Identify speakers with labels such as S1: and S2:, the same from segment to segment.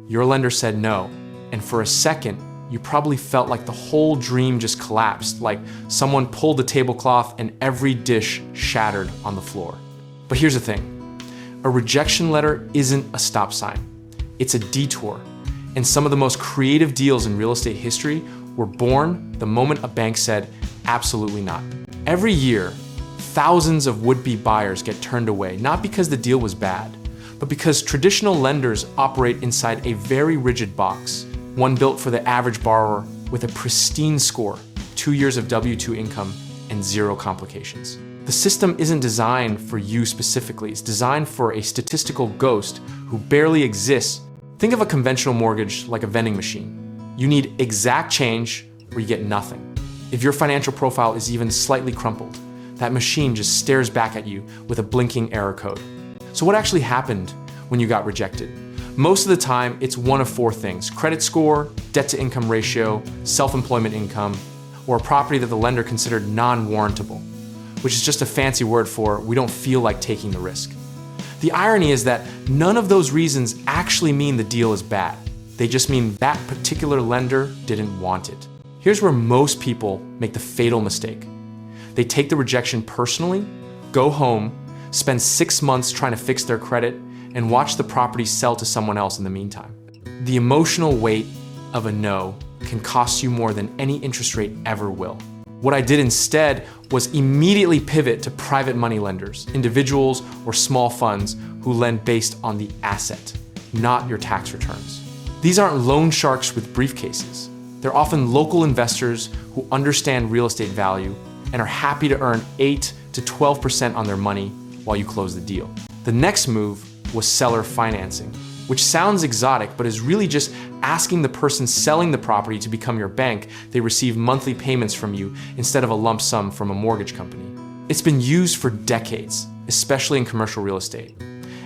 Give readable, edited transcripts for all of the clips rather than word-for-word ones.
S1: Your lender said no, and for a second, you probably felt like the whole dream just collapsed, like someone pulled the tablecloth and every dish shattered on the floor. But here's the thing, a rejection letter isn't a stop sign. It's a detour, and some of the most creative deals in real estate history were born the moment a bank said, absolutely not. Every year, thousands of would-be buyers get turned away, not because the deal was bad, but because traditional lenders operate inside a very rigid box, one built for the average borrower with a pristine score, 2 years of W-2 income, and 0 complications. The system isn't designed for you specifically, it's designed for a statistical ghost who barely exists. Think of a conventional mortgage like a vending machine. You need exact change or you get nothing. If your financial profile is even slightly crumpled, that machine just stares back at you with a blinking error code. So what actually happened when you got rejected? Most of the time, it's one of 4 things: credit score, debt-to-income ratio, self-employment income, or a property that the lender considered non-warrantable, which is just a fancy word for we don't feel like taking the risk. The irony is that none of those reasons actually mean the deal is bad. They just mean that particular lender didn't want it. Here's where most people make the fatal mistake. They take the rejection personally, go home, spend 6 months trying to fix their credit, and watch the property sell to someone else in the meantime. The emotional weight of a no can cost you more than any interest rate ever will. What I did instead was immediately pivot to private money lenders, individuals or small funds who lend based on the asset, not your tax returns. These aren't loan sharks with briefcases. They're often local investors who understand real estate value and are happy to earn 8 to 12% on their money while you close the deal. The next move was seller financing, which sounds exotic, but is really just asking the person selling the property to become your bank. They receive monthly payments from you instead of a lump sum from a mortgage company. It's been used for decades, especially in commercial real estate.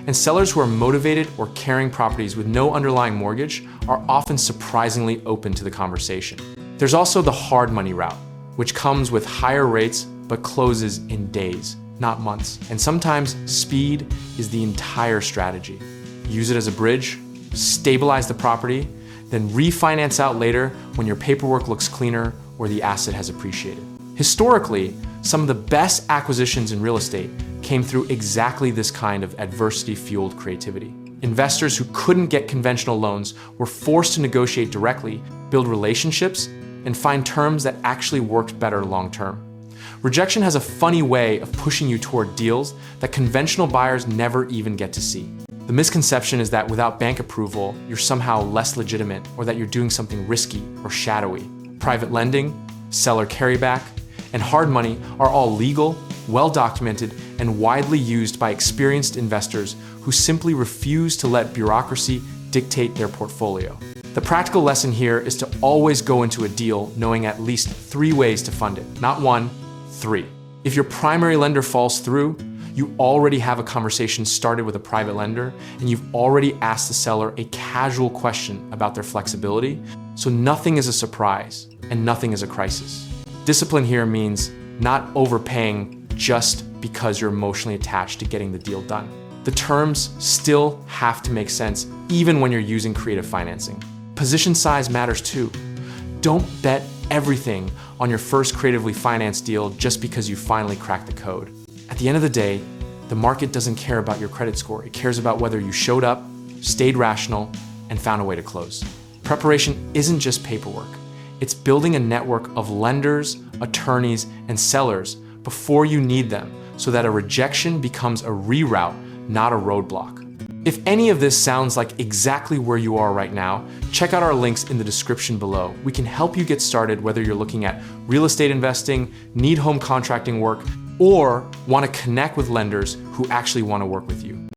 S1: And sellers who are motivated or carrying properties with no underlying mortgage are often surprisingly open to the conversation. There's also the hard money route, which comes with higher rates but closes in days, not months. And sometimes speed is the entire strategy. Use it as a bridge, stabilize the property, then refinance out later when your paperwork looks cleaner or the asset has appreciated. Historically, some of the best acquisitions in real estate came through exactly this kind of adversity-fueled creativity. Investors who couldn't get conventional loans were forced to negotiate directly, build relationships, and find terms that actually worked better long-term. Rejection has a funny way of pushing you toward deals that conventional buyers never even get to see. The misconception is that without bank approval, you're somehow less legitimate or that you're doing something risky or shadowy. Private lending, seller carryback, and hard money are all legal, well-documented, and widely used by experienced investors who simply refuse to let bureaucracy dictate their portfolio. The practical lesson here is to always go into a deal knowing at least 3 ways to fund it, not 1, 3. If your primary lender falls through, you already have a conversation started with a private lender, and you've already asked the seller a casual question about their flexibility, so nothing is a surprise and nothing is a crisis. Discipline here means not overpaying just because you're emotionally attached to getting the deal done. The terms still have to make sense even when you're using creative financing. Position size matters too. Don't bet everything on your first creatively financed deal just because you finally cracked the code. At the end of the day, the market doesn't care about your credit score. It cares about whether you showed up, stayed rational, and found a way to close. Preparation isn't just paperwork. It's building a network of lenders, attorneys, and sellers before you need them so that a rejection becomes a reroute, not a roadblock. If any of this sounds like exactly where you are right now, check out our links in the description below. We can help you get started whether you're looking at real estate investing, need home contracting work, or want to connect with lenders who actually want to work with you.